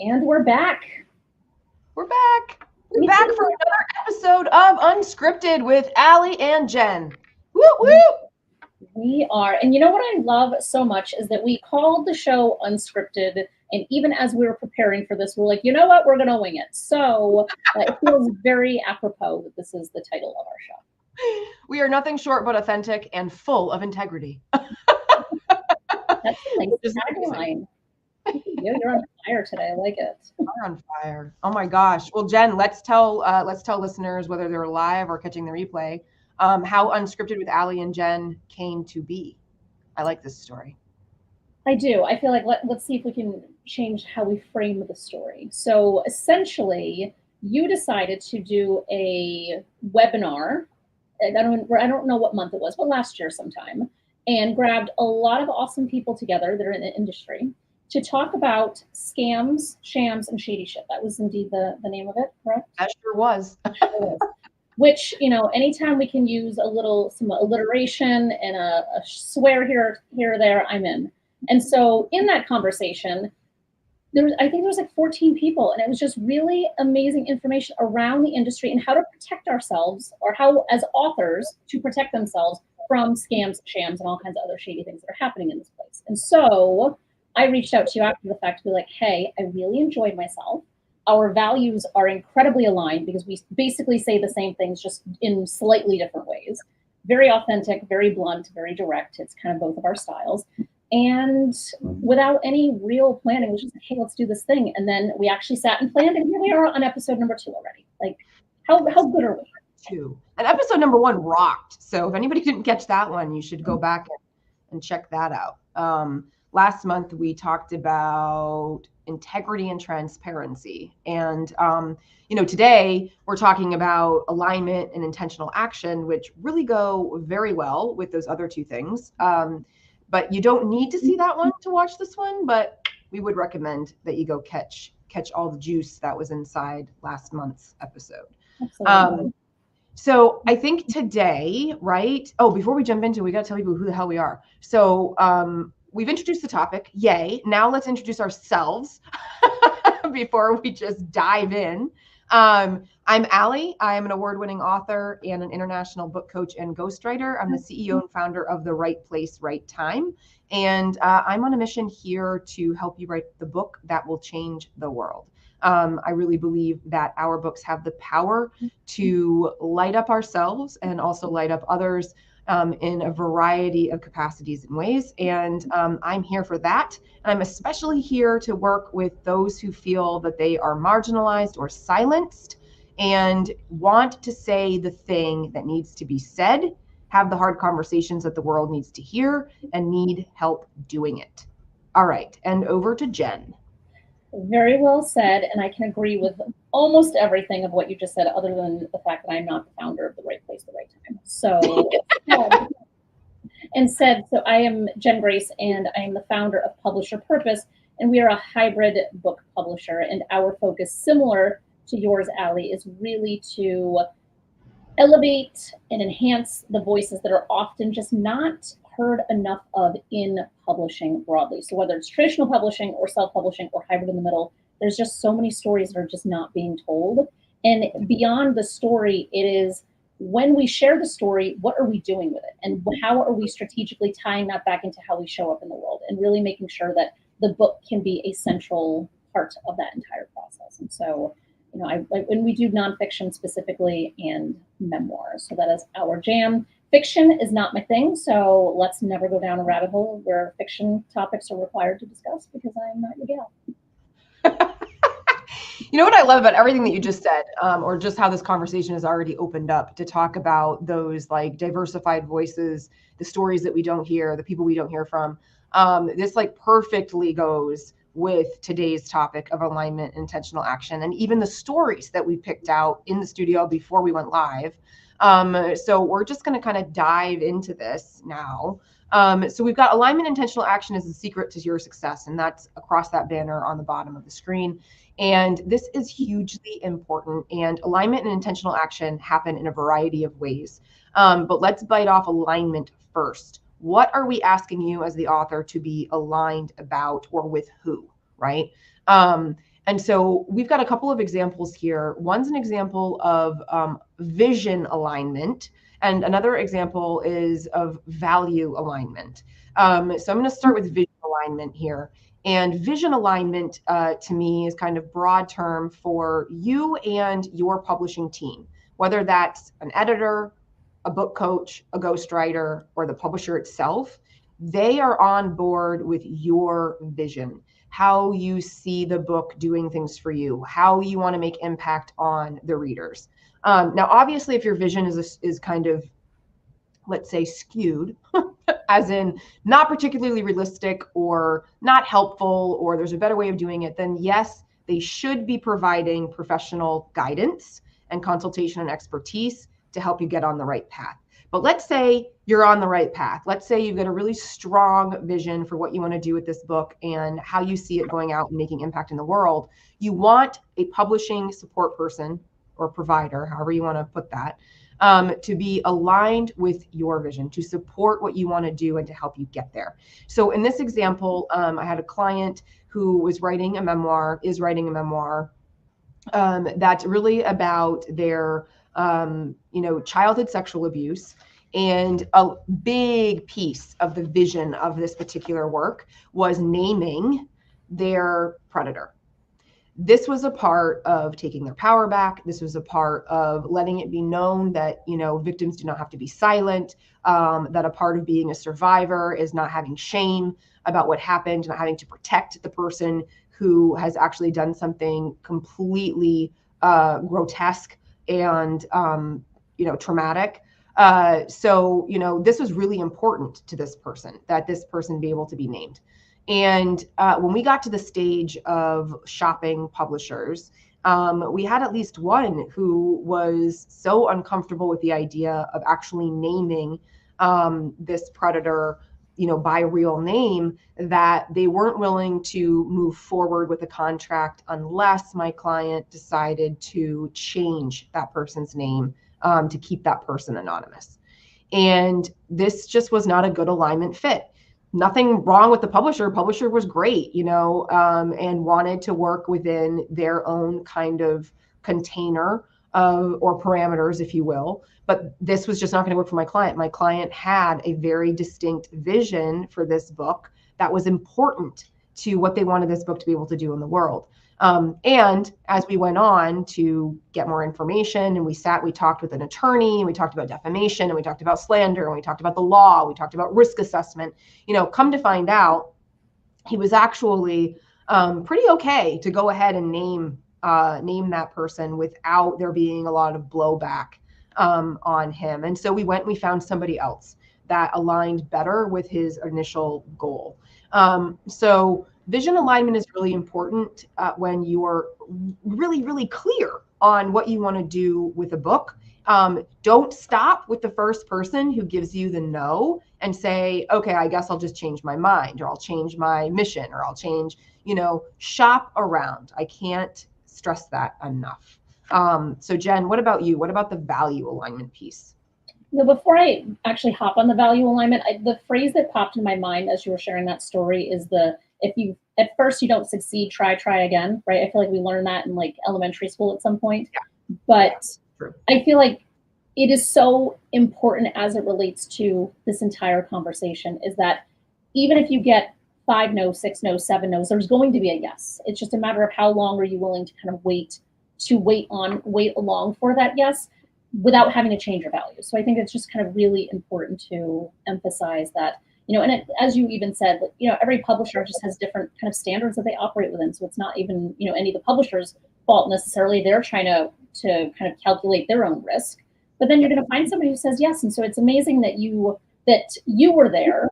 And we're back. We're back. We're back for another episode of Unscripted with Ally and Jen. Woo woo! We are. And you know what I love so much is that we called the show Unscripted. And even as we were preparing for this, we're like, you know what? We're going to wing it. So it feels very apropos that this is the title of our show. We are nothing short but authentic and full of integrity. That's a nice tagline. You're on fire today. I like it. We're on fire. Oh my gosh. Well, Jen, let's tell listeners, whether they're live or catching the replay, how Unscripted with Ally and Jen came to be. I like this story. I do. I feel like let's see if we can change how we frame the story. So essentially, you decided to do a webinar. I don't know what month it was, but last year sometime, and grabbed a lot of awesome people together that are in the industry to talk about scams, shams, and shady shit. That was indeed the name of it, correct? That sure was. Which, anytime we can use some alliteration and a swear here or there, I'm in. And so in that conversation, I think there was like 14 people, and it was just really amazing information around the industry and how to protect ourselves, or how as authors to protect themselves from scams, shams, and all kinds of other shady things that are happening in this place. And so I reached out to you after the fact to be like, hey, I really enjoyed myself. Our values are incredibly aligned because we basically say the same things, just in slightly different ways. Very authentic, very blunt, very direct. It's kind of both of our styles. And without any real planning, it was just like, hey, let's do this thing. And then we actually sat and planned, and here we are on episode number 2 already. Like, how good are we? 2. And episode number 1 rocked. So if anybody didn't catch that one, you should go back and check that out. Last month, we talked about integrity and transparency. And, today we're talking about alignment and intentional action, which really go very well with those other 2 things. But you don't need to see that one to watch this one, but we would recommend that you go catch all the juice that was inside last month's episode. Absolutely. So I think today, right? Oh, before we jump into it, we got to tell people who the hell we are. So we've introduced the topic. Yay. Now let's introduce ourselves before we just dive in. I'm Ally. I am an award-winning author and an international book coach and ghostwriter. I'm the CEO and founder of The Right Place, Right Time. And I'm on a mission here to help you write the book that will change the world. I really believe that our books have the power to light up ourselves and also light up others in a variety of capacities and ways. And I'm here for that. And I'm especially here to work with those who feel that they are marginalized or silenced and want to say the thing that needs to be said, have the hard conversations that the world needs to hear, and need help doing it. All right. And over to Jen. Very well said, and I can agree with almost everything of what you just said, other than the fact that I'm not the founder of The Right Place, The Right Time. So, so I am Jen Grace, and I am the founder of Publisher Purpose, and we are a hybrid book publisher, and our focus, similar to yours, Ally, is really to elevate and enhance the voices that are often just not heard enough of in publishing broadly. So whether it's traditional publishing or self-publishing or hybrid in the middle, there's just so many stories that are just not being told. And beyond the story, it is when we share the story, what are we doing with it? And how are we strategically tying that back into how we show up in the world, and really making sure that the book can be a central part of that entire process. And so, when we do nonfiction specifically and memoirs, so that is our jam. Fiction is not my thing, so let's never go down a rabbit hole where fiction topics are required to discuss, because I'm not your gal. You know what I love about everything that you just said, or just how this conversation has already opened up to talk about those like diversified voices, the stories that we don't hear, the people we don't hear from. This like perfectly goes with today's topic of alignment, intentional action, and even the stories that we picked out in the studio before we went live. So we're just going to kind of dive into this now. So we've got alignment, intentional action is the secret to your success, and that's across that banner on the bottom of the screen. And this is hugely important, and alignment and intentional action happen in a variety of ways. But let's bite off alignment first. What are we asking you as the author to be aligned about, or with who, right? And And so we've got a couple of examples here. One's an example of vision alignment, and another example is of value alignment. So I'm going to start with vision alignment here. And vision alignment to me is kind of broad term for you and your publishing team, whether that's an editor, a book coach, a ghostwriter, or the publisher itself. They are on board with your vision, how you see the book doing things for you, how you want to make impact on the readers. Now, obviously, if your vision is kind of, let's say, skewed, as in not particularly realistic or not helpful, or there's a better way of doing it, then yes, they should be providing professional guidance and consultation and expertise to help you get on the right path. But let's say you're on the right path. Let's say you've got a really strong vision for what you want to do with this book and how you see it going out and making impact in the world. You want a publishing support person or provider, however you want to put that, to be aligned with your vision, to support what you want to do and to help you get there. So in this example, I had a client who was writing a memoir, is writing a memoir that's really about their childhood sexual abuse. And a big piece of the vision of this particular work was naming their predator. This was a part of taking their power back. This was a part of letting it be known that, victims do not have to be silent, that a part of being a survivor is not having shame about what happened, not having to protect the person who has actually done something completely grotesque and traumatic. So this was really important to this person, that this person be able to be named. And when we got to the stage of shopping publishers, we had at least one who was so uncomfortable with the idea of actually naming this predator by real name, that they weren't willing to move forward with a contract unless my client decided to change that person's name to keep that person anonymous. And this just was not a good alignment fit. Nothing wrong with the publisher. Publisher was great, and wanted to work within their own kind of container or parameters, if you will. But this was just not going to work for my client. My client had a very distinct vision for this book that was important to what they wanted this book to be able to do in the world. And as we went on to get more information and we talked with an attorney, and we talked about defamation, and we talked about slander, and we talked about the law, we talked about risk assessment, come to find out he was actually pretty okay to go ahead and name that person without there being a lot of blowback on him. And so we went and we found somebody else that aligned better with his initial goal. So vision alignment is really important when you're really, really clear on what you want to do with a book. Don't stop with the first person who gives you the no and say, okay, I guess I'll just change my mind, or I'll change my mission, or I'll change, shop around. I can't stress that enough. So Jen, what about you? What about the value alignment piece? Before I actually hop on the value alignment, the phrase that popped in my mind as you were sharing that story is if you at first you don't succeed, try again, right? I feel like we learned that in like elementary school at some point. Yeah. But yeah, I feel like it is so important as it relates to this entire conversation, is that even if you get 5 no's, 6 no's, 7 no's, there's going to be a yes. It's just a matter of how long are you willing to kind of wait along for that yes, without having to change your values. So I think it's just kind of really important to emphasize that, and as you even said, every publisher just has different kind of standards that they operate within. So it's not even, any of the publishers' fault necessarily. They're trying to kind of calculate their own risk. But then you're going to find somebody who says yes. And so it's amazing that you were there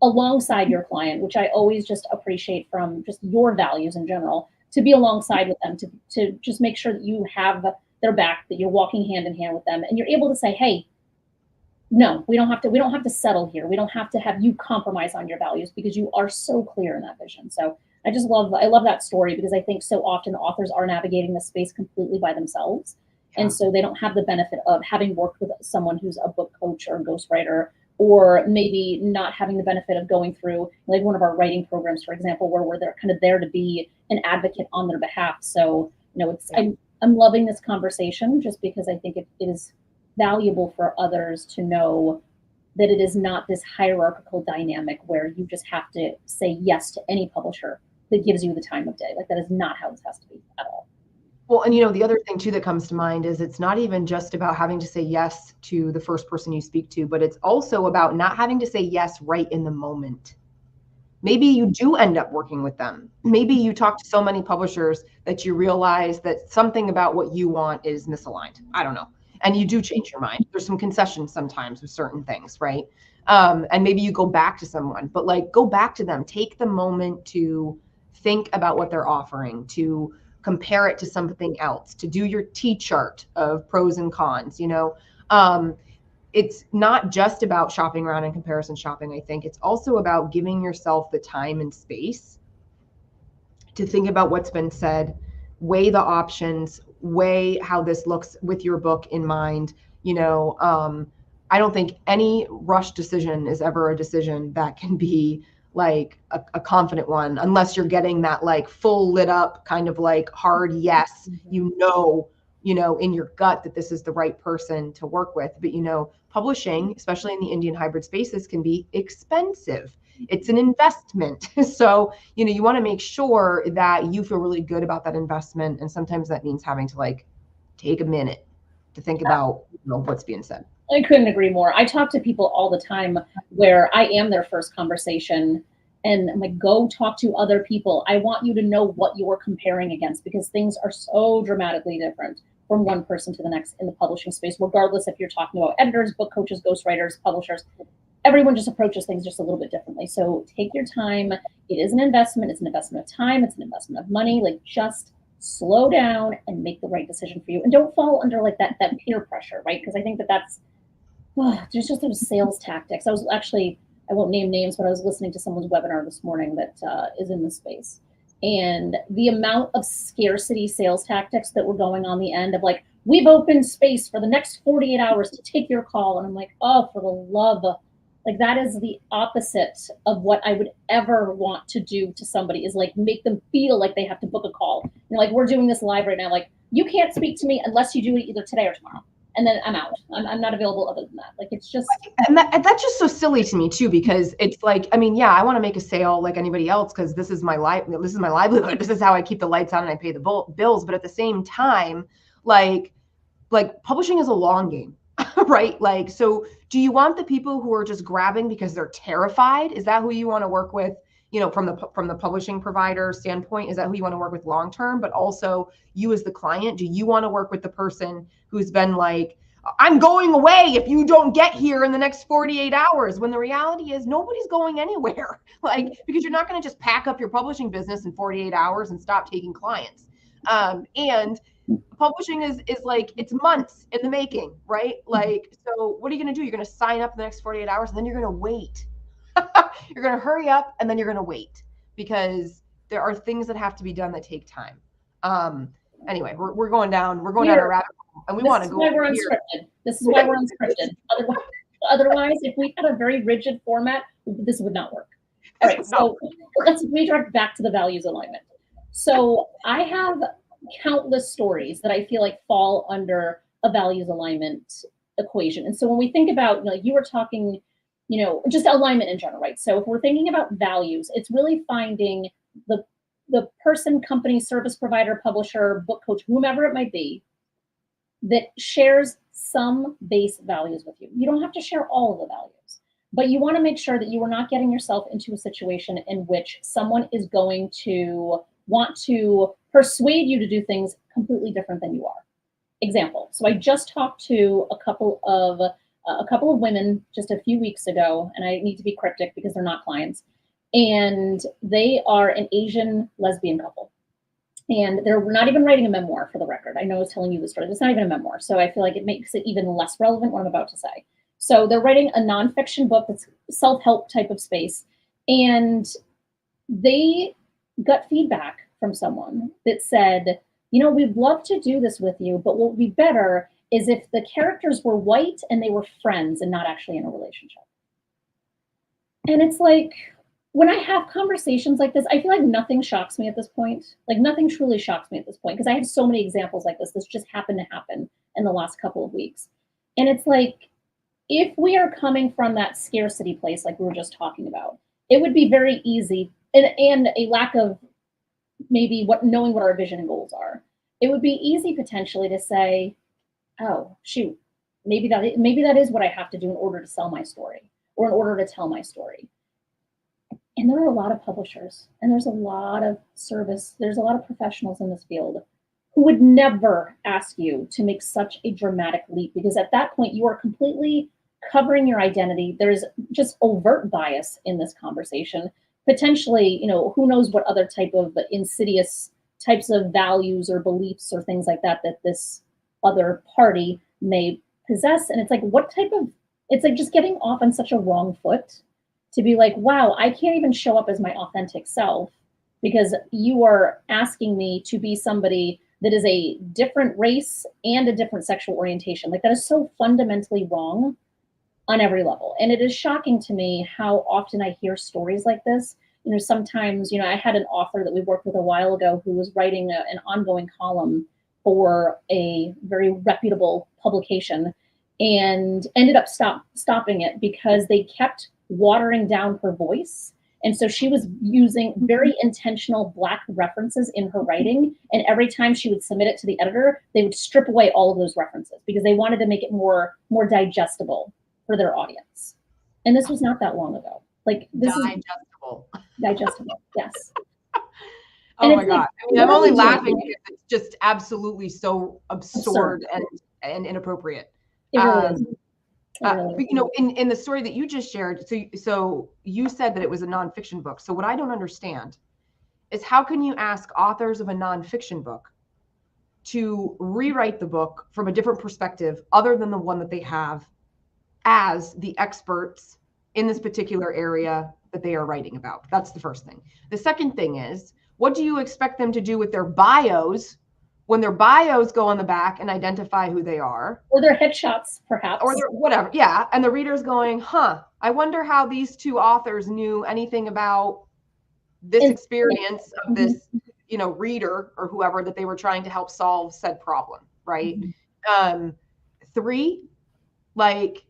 alongside your client, which I always just appreciate from just your values in general, to be alongside with them, to just make sure that you have their back, that you're walking hand in hand with them, and you're able to say, hey, no, we don't have to settle here. We don't have to have you compromise on your values, because you are so clear in that vision. So I love that story, because I think so often authors are navigating the space completely by themselves. Yeah. And so they don't have the benefit of having worked with someone who's a book coach or a ghostwriter or maybe not having the benefit of going through like one of our writing programs, for example, where we're there, kind of there to be an advocate on their behalf. So, I'm loving this conversation just because I think it is valuable for others to know that it is not this hierarchical dynamic where you just have to say yes to any publisher that gives you the time of day. Like, that is not how this has to be at all. Well, and the other thing too that comes to mind is it's not even just about having to say yes to the first person you speak to, but it's also about not having to say yes right in the moment. Maybe you do end up working with them. Maybe you talk to so many publishers that you realize that something about what you want is misaligned. I don't know. And you do change your mind. There's some concessions sometimes with certain things, right? And maybe you go back to someone, but like, go back to them. Take the moment to think about what they're offering, to compare it to something else, to do your T-chart of pros and cons. It's not just about shopping around and comparison shopping. I think it's also about giving yourself the time and space to think about what's been said, weigh the options, weigh how this looks with your book in mind. I don't think any rush decision is ever a decision that can be like a confident one, unless you're getting that like full lit up kind of like hard yes, in your gut that this is the right person to work with. But publishing, especially in the Indian hybrid spaces, can be expensive. It's an investment. So, you want to make sure that you feel really good about that investment. And sometimes that means having to like take a minute to think about what's being said. I couldn't agree more. I talk to people all the time where I am their first conversation, and I'm like, go talk to other people. I want you to know what you're comparing against, because things are so dramatically different from one person to the next in the publishing space, regardless if you're talking about editors, book coaches, ghostwriters, publishers. Everyone just approaches things just a little bit differently. So take your time. It is an investment. It's an investment of time. It's an investment of money. Like, just slow down and make the right decision for you. And don't fall under like that peer pressure, right? Because I think that's there's just those sales tactics. I won't name names, but I was listening to someone's webinar this morning that is in this space. And the amount of scarcity sales tactics that were going on the end of like, we've opened space for the next 48 hours to take your call. And I'm like, oh, for the love of, like, that is the opposite of what I would ever want to do to somebody, is like make them feel like they have to book a call. Like, we're doing this live right now. Like, you can't speak to me unless you do it either today or tomorrow. And then I'm out. I'm not available other than that. Like, it's just. And that's just so silly to me too, because it's like, I mean, yeah, I want to make a sale like anybody else, because this is my livelihood. This is how I keep the lights on and I pay the bills. But at the same time, like publishing is a long game, right? Like, so do you want the people who are just grabbing because they're terrified? Is that who you want to work with? From the publishing provider standpoint, is that who you want to work with long term? But also, you as the client, do you want to work with the person who's been like, I'm going away if you don't get here in the next 48 hours, when the reality is nobody's going anywhere, like, because you're not going to just pack up your publishing business in 48 hours and stop taking clients. And publishing is like, it's months in the making, right? Like, so what are you going to do? You're going to sign up in the next 48 hours and then you're going to wait. You're going to hurry up and then you're going to wait, because there are things that have to be done that take time. Anyway, we're going down a rabbit hole, and we want to go. This is why we're unscripted. Otherwise, if we had a very rigid format, this would not work. All right, so let's redirect back to the values alignment. So I have countless stories that I feel like fall under a values alignment equation. And so when we think about, you were talking, just alignment in general, right? So if we're thinking about values, it's really finding the person, company, service provider, publisher, book coach, whomever it might be, that shares some base values with you. You don't have to share all of the values, but you want to make sure that you are not getting yourself into a situation in which someone is going to want to persuade you to do things completely different than you are. Example. So I just talked to a couple of women just a few weeks ago, and I need to be cryptic because they're not clients. And they are an Asian lesbian couple. And they're not even writing a memoir, for the record. I know I was telling you the story. It's not even a memoir. So I feel like it makes it even less relevant what I'm about to say. So they're writing a nonfiction book that's self-help type of space. And they got feedback from someone that said, we'd love to do this with you, but what would be better is if the characters were white and they were friends and not actually in a relationship. And it's like, when I have conversations like this, I feel like nothing shocks me at this point. Like nothing truly shocks me at this point because I have so many examples like this. This just happened to happen in the last couple of weeks. And it's like, if we are coming from that scarcity place, like we were just talking about, it would be very easy and a lack of maybe what knowing what our vision and goals are. It would be easy potentially to say, oh shoot, maybe that is what I have to do in order to sell my story or in order to tell my story. And there are a lot of publishers and there's a lot of there's a lot of professionals in this field who would never ask you to make such a dramatic leap because at that point you are completely covering your identity. There's just overt bias in this conversation. Potentially, who knows what other type of insidious types of values or beliefs or things like that this other party may possess. And it's like, it's like just getting off on such a wrong foot to be like, wow, I can't even show up as my authentic self because you are asking me to be somebody that is a different race and a different sexual orientation. Like that is so fundamentally wrong on every level. And it is shocking to me how often I hear stories like this. Sometimes, I had an author that we worked with a while ago who was writing an ongoing column for a very reputable publication and ended up stopping it because they kept watering down her voice. And so she was using very intentional Black references in her writing. And every time she would submit it to the editor, they would strip away all of those references because they wanted to make it more digestible for their audience. And this was not that long ago. Like this digestible. Digestible, yes. Oh my God. I mean, I'm only laughing because it's just absolutely so absurd. and inappropriate. It really is. But, in the story that you just shared, so you said that it was a nonfiction book. So what I don't understand is how can you ask authors of a nonfiction book to rewrite the book from a different perspective other than the one that they have as the experts in this particular area that they are writing about? That's the first thing. The second thing is, what do you expect them to do with their bios when their bios go on the back and identify who they are? Or their headshots, perhaps. Or their whatever. Yeah. And the reader's going, I wonder how these two authors knew anything about this experience of this, reader or whoever that they were trying to help solve said problem. Right. Mm-hmm. 3, like,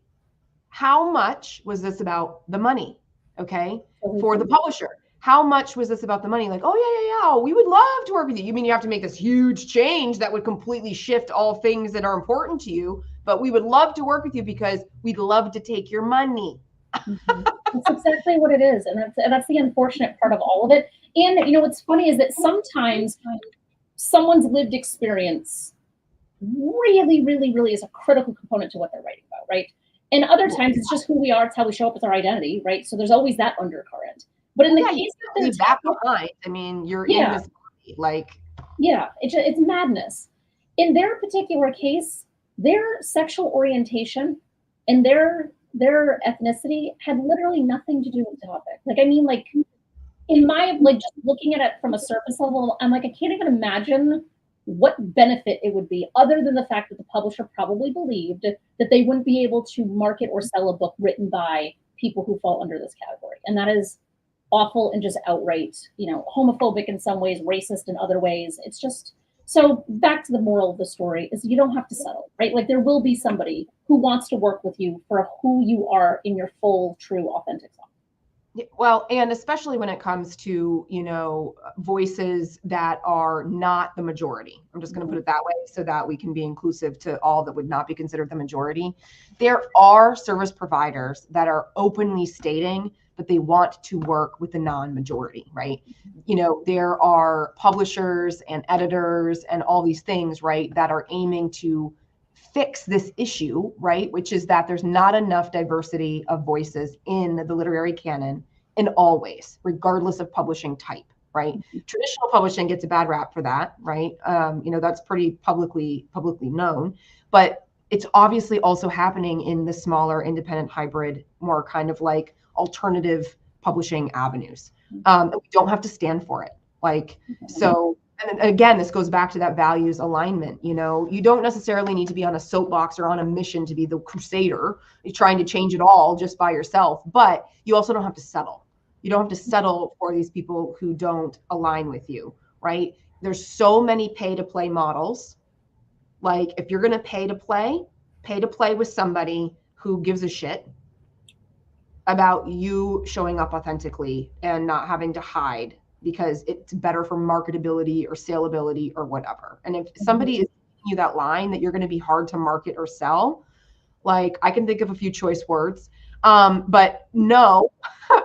how much was this about the money? Okay. For the publisher, how much was this about the money? Like, oh yeah, we would love to work with you. You mean you have to make this huge change that would completely shift all things that are important to you, but we would love to work with you because we'd love to take your money. Mm-hmm. That's exactly what it is. And that's the unfortunate part of all of it. And what's funny is that sometimes someone's lived experience really, really, really is a critical component to what they're writing about, right? And other times it's just who we are, it's how we show up with our identity, right? So there's always that undercurrent. But in the case of leave that behind, I mean, you're in this body, like, it's madness. In their particular case, their sexual orientation and their ethnicity had literally nothing to do with the topic. Like, I mean, like, in my, like, just looking at it from a surface level, I'm like, I can't even imagine what benefit it would be other than the fact that the publisher probably believed that they wouldn't be able to market or sell a book written by people who fall under this category. And that is awful and just outright, homophobic in some ways, racist in other ways. It's just, so back to the moral of the story is you don't have to settle, right? Like there will be somebody who wants to work with you for who you are in your full, true, authentic self. Well, and especially when it comes to, voices that are not the majority. I'm just going to put it that way so that we can be inclusive to all that would not be considered the majority. There are service providers that are openly stating that they want to work with the non-majority, right? There are publishers and editors and all these things, right, that are aiming to fix this issue, right? Which is that there's not enough diversity of voices in the literary canon in all ways, regardless of publishing type, right? Traditional publishing gets a bad rap for that, right? That's pretty publicly known, but it's obviously also happening in the smaller independent hybrid, more kind of like alternative publishing avenues. We don't have to stand for it. Like, so And again, this goes back to that values alignment. You know, you don't necessarily need to be on a soapbox or on a mission to be the crusader. You're trying to change it all just by yourself, but you also don't have to settle. You don't have to settle for these people who don't align with you, right? There's so many pay to play models. Like if you're going to pay to play with somebody who gives a shit about you showing up authentically and not having to hide because it's better for marketability or salability or whatever. And if somebody is giving you that line that you're going to be hard to market or sell, like I can think of a few choice words, but know,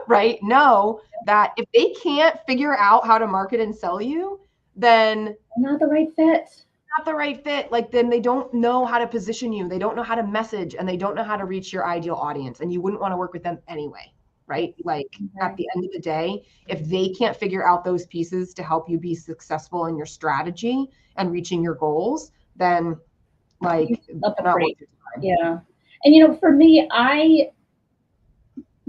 right? Know that if they can't figure out how to market and sell you, then not the right fit. Not the right fit. Like then they don't know how to position you. They don't know how to message, and they don't know how to reach your ideal audience. And you wouldn't want to work with them anyway, right? Like at the end of the day, if they can't figure out those pieces to help you be successful in your strategy and reaching your goals, then like not worth your time. Yeah. And you know, for me,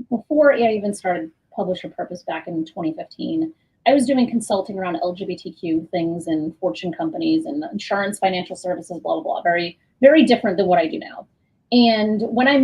before I even started Publisher Purpose back in 2015, I was doing consulting around LGBTQ things and Fortune companies and insurance, financial services, blah, blah, blah. Very, very different than what I do now. And when I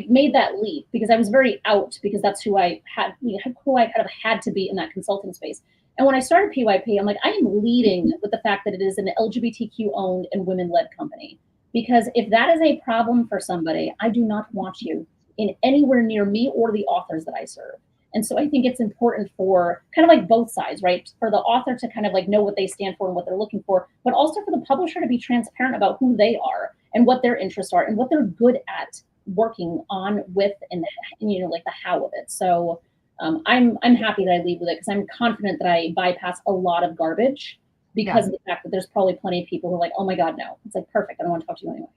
made that leap, because I was very out, because that's who I kind of had to be in that consulting space. And when I started PYP, I'm like, I am leading with the fact that it is an LGBTQ owned and women led company. Because if that is a problem for somebody, I do not want you in anywhere near me or the authors that I serve. And so I think it's important for kind of like both sides, right? For the author to kind of like know what they stand for and what they're looking for, but also for the publisher to be transparent about who they are and what their interests are and what they're good at working on with and you know, like the how of it. So I'm happy that I lead with it because I'm confident that I bypass a lot of garbage because of the fact that there's probably plenty of people who are like, oh my God, no. It's like, perfect. I don't want to talk to you anyway.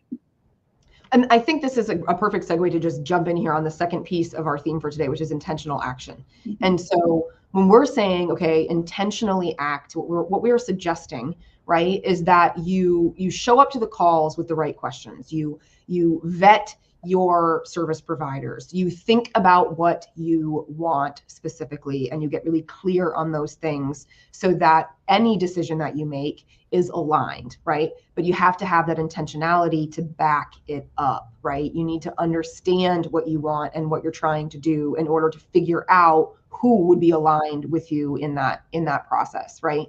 And I think this is a perfect segue to just jump in here on the second piece of our theme for today, which is intentional action. Mm-hmm. And so when we're saying, okay, intentionally act, what we are suggesting, right, is that you show up to the calls with the right questions. You vet your service providers. You think about what you want specifically, and you get really clear on those things so that any decision that you make is aligned, right? But you have to have that intentionality to back it up, right? You need to understand what you want and what you're trying to do in order to figure out who would be aligned with you in that process, right?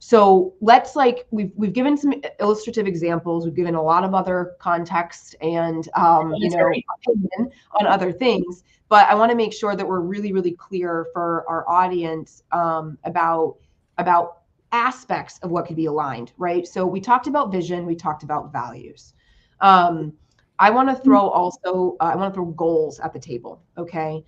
So let's we've given some illustrative examples. We've given a lot of other context and opinion on other things. But I want to make sure that we're really, really clear for our audience about aspects of what could be aligned, right? So we talked about vision. We talked about values. I want to throw goals at the table. Okay.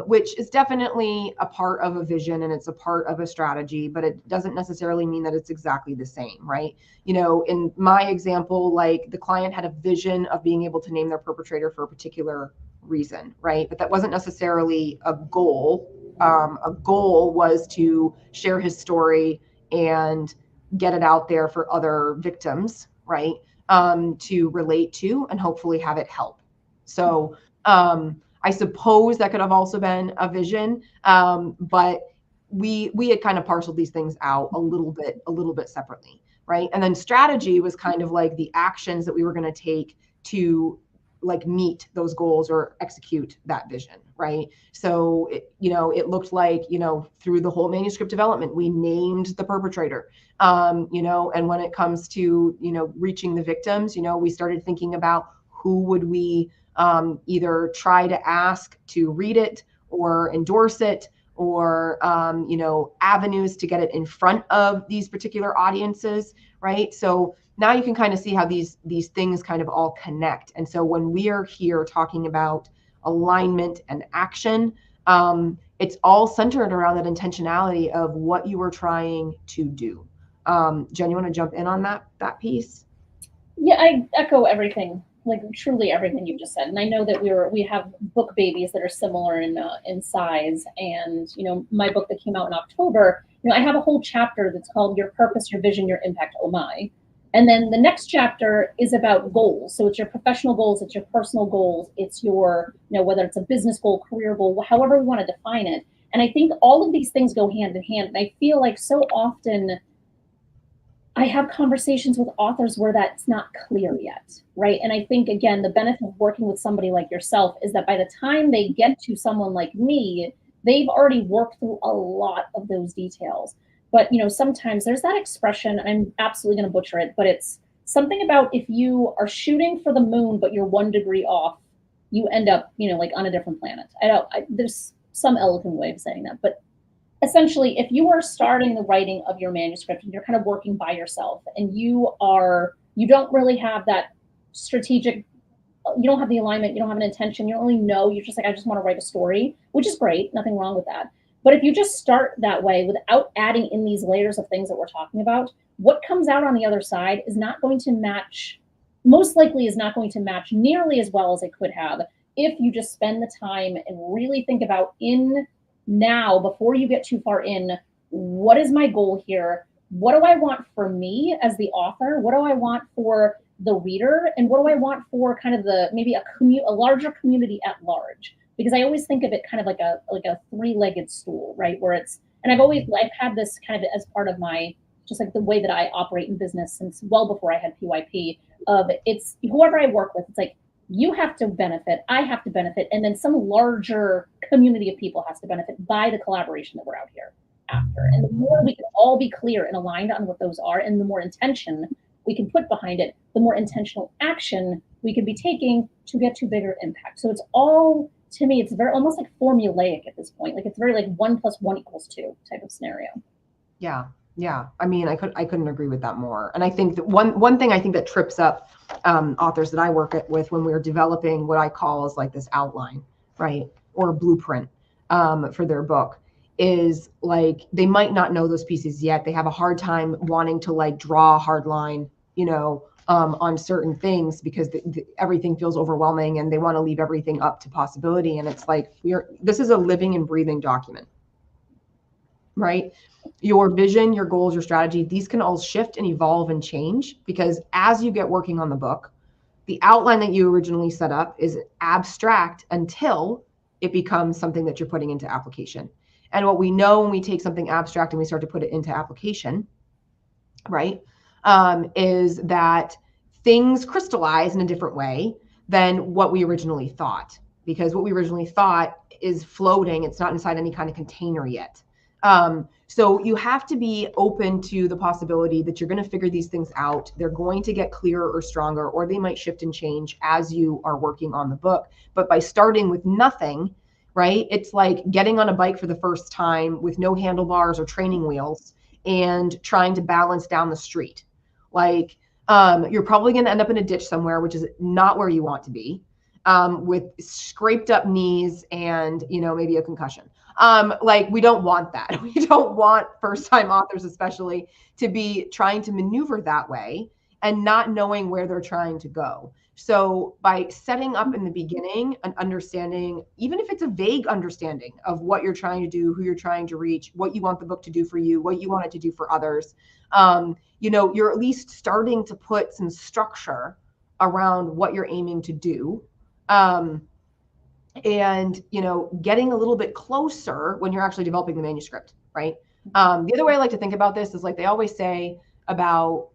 Which is definitely a part of a vision and it's a part of a strategy, but it doesn't necessarily mean that it's exactly the same, right? You know, in my example, like the client had a vision of being able to name their perpetrator for a particular reason, right? But that wasn't necessarily a goal. A goal was to share his story and get it out there for other victims, right? To relate to and hopefully have it help. So, I suppose that could have also been a vision, but we had kind of parceled these things out a little bit separately, right? And then strategy was kind of like the actions that we were going to take to like meet those goals or execute that vision, right? So it looked like through the whole manuscript development, we named the perpetrator, and when it comes to reaching the victims, we started thinking about who would we either try to ask to read it or endorse it or, avenues to get it in front of these particular audiences, right? So now you can kind of see how these things kind of all connect. And so when we are here talking about alignment and action, it's all centered around that intentionality of what you are trying to do. Jen, you want to jump in on that piece? Yeah, I echo everything. Like truly everything you just said, and I know that we have book babies that are similar in size. And my book that came out in October, I have a whole chapter that's called "Your Purpose, Your Vision, Your Impact." Oh my! And then the next chapter is about goals. So it's your professional goals, it's your personal goals, it's your whether it's a business goal, career goal, however we want to define it. And I think all of these things go hand in hand. And I feel like so often I have conversations with authors where that's not clear yet, right? And I think, again, the benefit of working with somebody like yourself is that by the time they get to someone like me, they've already worked through a lot of those details. But, sometimes there's that expression, and I'm absolutely going to butcher it, but it's something about if you are shooting for the moon, but you're 1 degree off, you end up, like on a different planet. There's some elegant way of saying that, but essentially, if you are starting the writing of your manuscript and you're kind of working by yourself and you don't really have that strategic, you don't have the alignment, you don't have an intention, you don't really know, you're just like, I just want to write a story, which is great, nothing wrong with that. But if you just start that way without adding in these layers of things that we're talking about, what comes out on the other side is not going to match, most likely is not going to match nearly as well as it could have if you just spend the time and really think about now, before you get too far in, what is my goal here? What do I want for me as the author? What do I want for the reader? And what do I want for kind of maybe a larger community at large? Because I always think of it kind of like a three-legged stool, right? And I've had this kind of as part of my, just like the way that I operate in business since well before I had PYP, it's whoever I work with, it's like, you have to benefit, I have to benefit, and then some larger community of people has to benefit by the collaboration that we're out here after. And the more we can all be clear and aligned on what those are, and the more intention we can put behind it, the more intentional action we can be taking to get to bigger impact. So it's all, to me, it's very almost like formulaic at this point. Like it's very like 1 + 1 = 2 type of scenario. Yeah. Yeah. I mean, I couldn't agree with that more. And I think that one thing I think that trips up authors that I work with when we're developing what I call is like this outline, right? Or blueprint for their book is like, they might not know those pieces yet. They have a hard time wanting to like draw a hard line, on certain things because everything feels overwhelming and they want to leave everything up to possibility. And it's like, this is a living and breathing document, right? Your vision, your goals, your strategy, these can all shift and evolve and change because as you get working on the book, the outline that you originally set up is abstract until it becomes something that you're putting into application. And what we know when we take something abstract and we start to put it into application, right, is that things crystallize in a different way than what we originally thought. Because what we originally thought is floating, it's not inside any kind of container yet. So you have to be open to the possibility that you're going to figure these things out. They're going to get clearer or stronger, or they might shift and change as you are working on the book. But by starting with nothing, right? It's like getting on a bike for the first time with no handlebars or training wheels and trying to balance down the street. Like, you're probably going to end up in a ditch somewhere, which is not where you want to be, with scraped up knees and, maybe a concussion. Like we don't want that. We don't want first-time authors, especially, to be trying to maneuver that way and not knowing where they're trying to go. So by setting up in the beginning an understanding, even if it's a vague understanding of what you're trying to do, who you're trying to reach, what you want the book to do for you, what you want it to do for others, you're at least starting to put some structure around what you're aiming to do. And getting a little bit closer when you're actually developing the manuscript, right? The other way I like to think about this is like they always say about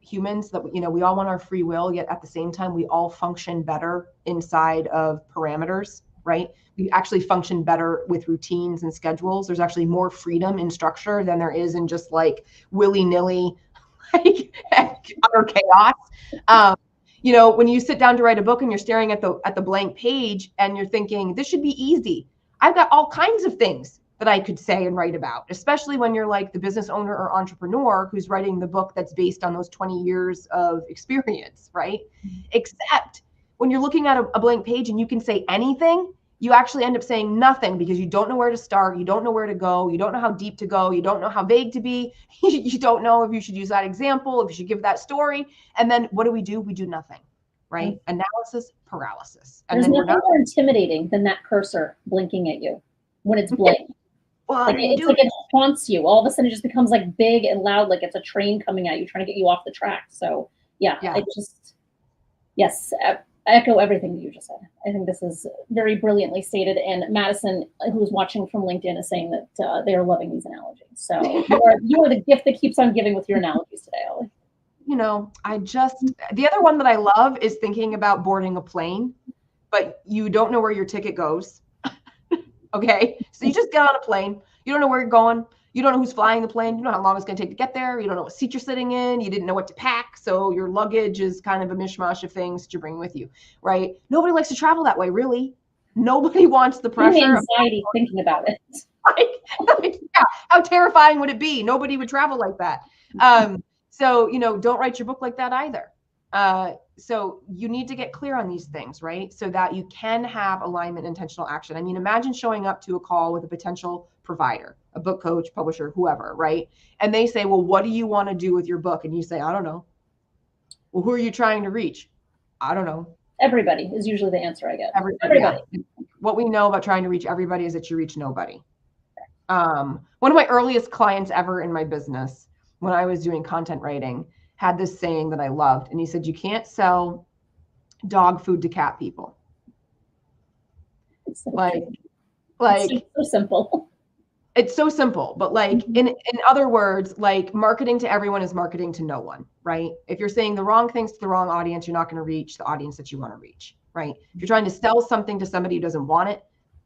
humans that we all want our free will, yet at the same time we all function better inside of parameters, right? We actually function better with routines and schedules. There's actually more freedom in structure than there is in just like willy-nilly like utter chaos. When you sit down to write a book and you're staring at the blank page and you're thinking, this should be easy. I've got all kinds of things that I could say and write about, especially when you're like the business owner or entrepreneur who's writing the book that's based on those 20 years of experience, right? Except when you're looking at a blank page and you can say anything, you actually end up saying nothing because you don't know where to start. You don't know where to go. You don't know how deep to go. You don't know how vague to be. You don't know if you should use that example, if you should give that story. And then what do? We do nothing, right? Analysis paralysis. And there's then nothing more intimidating than that cursor blinking at you when it's blank. Well, like it haunts you. All of a sudden it just becomes like big and loud, like it's a train coming at you, trying to get you off the track. So yeah. Yes. I echo everything that you just said. I think this is very brilliantly stated. And Madison, who's watching from LinkedIn, is saying that they are loving these analogies. So you are the gift that keeps on giving with your analogies today, Ally. You know, the other one that I love is thinking about boarding a plane, but you don't know where your ticket goes. Okay. So you just get on a plane. You don't know where you're going. You don't know who's flying the plane. You don't know how long it's going to take to get there. You don't know what seat you're sitting in. You didn't know what to pack. So your luggage is kind of a mishmash of things that you're bringing with you, right? Nobody likes to travel that way, really. Nobody wants the pressure. Anxiety thinking about it. Yeah, how terrifying would it be? Nobody would travel like that. So, you know, don't write your book like that either. So you need to get clear on these things, right? So that you can have alignment, intentional action. I mean, imagine showing up to a call with a potential provider, a book coach, publisher, whoever, right? And they say, well, what do you want to do with your book? And you say, I don't know. Well, who are you trying to reach? I don't know. Everybody is usually the answer I get. Everybody. Yeah. What we know about trying to reach everybody is that you reach nobody. One of my earliest clients ever in my business, when I was doing content writing, had this saying that I loved. And he said, you can't sell dog food to cat people. So like it's so simple. It's so simple, but like in other words, like marketing to everyone is marketing to no one, right? If you're saying the wrong things to the wrong audience, you're not going to reach the audience that you want to reach, right? If you're trying to sell something to somebody who doesn't want it,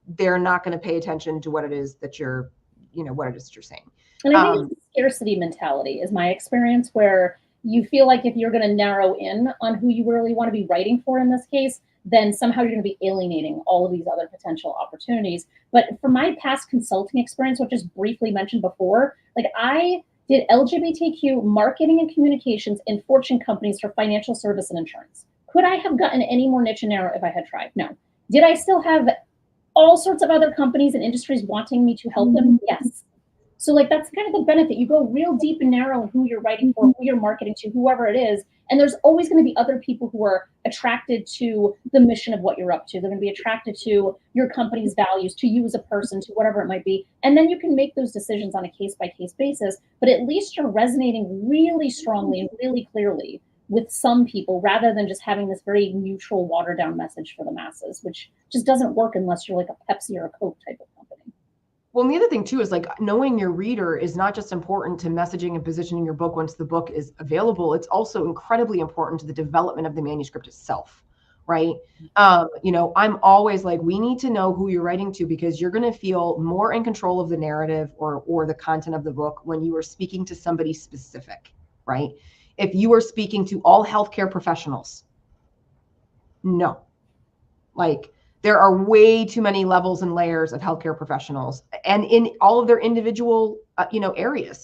they're not going to pay attention to what it is that you're, what it is that you're saying. And I think it's a scarcity mentality is my experience, where you feel like if you're going to narrow in on who you really want to be writing for in this case, then somehow you're going to be alienating all of these other potential opportunities. But from my past consulting experience, which is briefly mentioned before, like I did LGBTQ marketing and communications in Fortune companies for financial service and insurance. Could I have gotten any more niche and narrow if I had tried? No. Did I still have all sorts of other companies and industries wanting me to help them? Yes. So like that's kind of the benefit. You go real deep and narrow in who you're writing for, who you're marketing to, whoever it is. And there's always going to be other people who are attracted to the mission of what you're up to. They're going to be attracted to your company's values, to you as a person, to whatever it might be. And then you can make those decisions on a case-by-case basis. But at least you're resonating really strongly and really clearly with some people, rather than just having this very neutral, watered-down message for the masses, which just doesn't work unless you're like a Pepsi or a Coke type of company. Well, and the other thing too is like knowing your reader is not just important to messaging and positioning your book once the book is available. It's also incredibly important to the development of the manuscript itself, right? I'm always like, we need to know who you're writing to, because you're going to feel more in control of the narrative or the content of the book when you are speaking to somebody specific, right? If you are speaking to all healthcare professionals, no, like there are way too many levels and layers of healthcare professionals, and in all of their individual,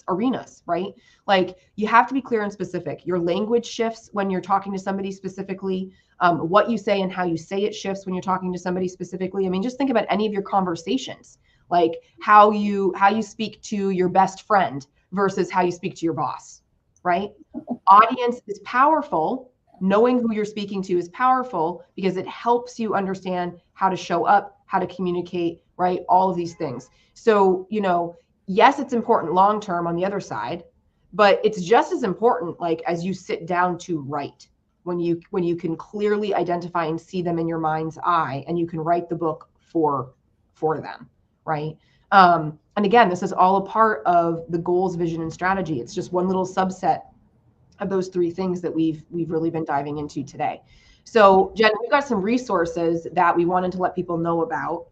arenas, right? Like you have to be clear and specific. Your language shifts when you're talking to somebody specifically. What you say and how you say it shifts when you're talking to somebody specifically. I mean, just think about any of your conversations, like how you speak to your best friend versus how you speak to your boss, right? Audience is powerful. Knowing who you're speaking to is powerful because it helps you understand how to show up, how to communicate, right? All of these things. So, yes, it's important long-term on the other side, but it's just as important, like as you sit down to write, when you can clearly identify and see them in your mind's eye, and you can write the book for them, right? And again, this is all a part of the goals, vision, and strategy. It's just one little subset of those three things that we've really been diving into today. So Jen, we've got some resources that we wanted to let people know about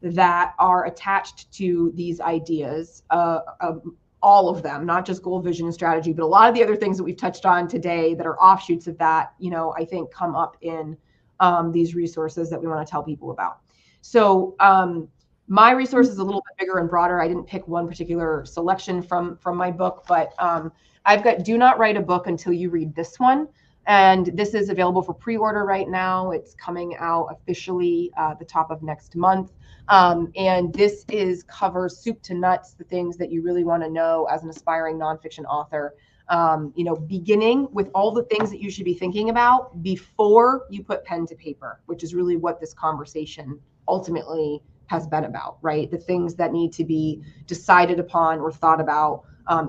that are attached to these ideas, all of them, not just goal, vision, and strategy, but a lot of the other things that we've touched on today that are offshoots of that, I think come up in these resources that we want to tell people about. So my resource is a little bit bigger and broader. I didn't pick one particular selection from my book, but I've got Do Not Write a Book Until You Read This One. And this is available for pre-order right now. It's coming out officially the top of next month. And this covers soup to nuts, the things that you really want to know as an aspiring nonfiction author. Beginning with all the things that you should be thinking about before you put pen to paper, which is really what this conversation ultimately has been about, right? The things that need to be decided upon or thought about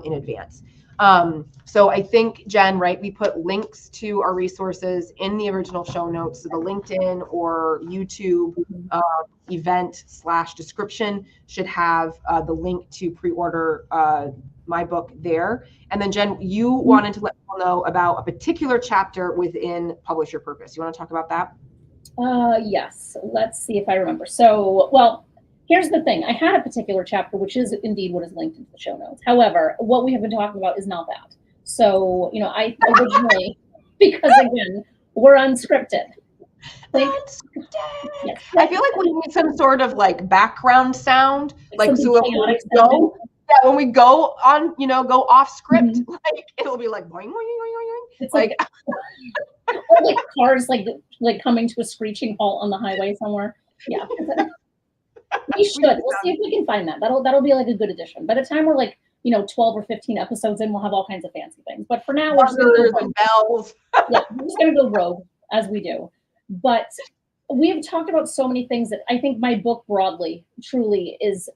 in advance. So I think, Jen, right, we put links to our resources in the original show notes. So the LinkedIn or YouTube event/description should have the link to pre-order my book there. And then, Jen, you wanted to let people know about a particular chapter within Publish Your Purpose. You want to talk about that? Yes. Let's see if I remember. So, well, here's the thing. I had a particular chapter, which is indeed what is linked into the show notes. However, what we have been talking about is not that. So, I originally, because again, we're unscripted. Unscripted. Yes. I feel like we need some sort of like background sound, like Something so when we go on, go off script, like it'll be like boing, boing, boing, boing. It's like or like cars like coming to a screeching halt on the highway somewhere. Yeah. We should. We'll see if we can find that. That'll be like a good addition. By the time we're like, 12 or 15 episodes in, we'll have all kinds of fancy things. But for now, we're just gonna go bells. Yeah, we're just gonna go rogue as we do. But we have talked about so many things that I think my book broadly truly is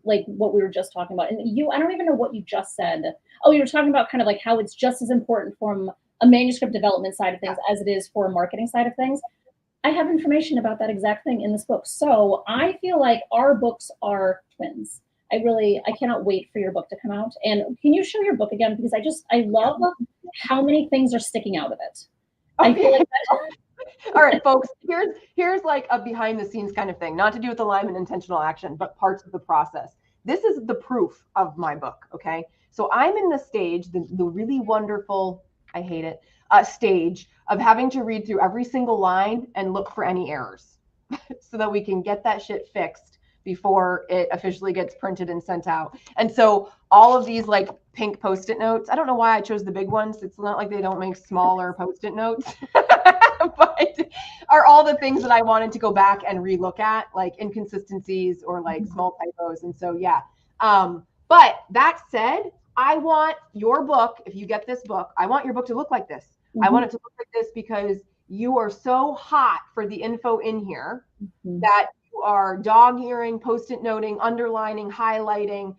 like what we were just talking about. And I don't even know what you just said. Oh, you were talking about kind of like how it's just as important from a manuscript development side of things as it is for a marketing side of things. I have information about that exact thing in this book. So I feel like our books are twins. I cannot wait for your book to come out. And can you show your book again? Because I love how many things are sticking out of it. Okay. I feel like All right, folks, here's like a behind the scenes kind of thing, not to do with alignment intentional action, but parts of the process. This is the proof of my book. Okay. So I'm in the stage, the really wonderful, I hate it, stage of having to read through every single line and look for any errors so that we can get that shit fixed before it officially gets printed and sent out. And so all of these like pink Post-it notes, I don't know why I chose the big ones. It's not like they don't make smaller Post-it notes, but are all the things that I wanted to go back and relook at, like inconsistencies or like small typos. And so, yeah. But that said, I want your book, if you get this book, I want your book to look like this. I want it to look like this because you are so hot for the info in here that you are dog-earing, Post-it noting, underlining, highlighting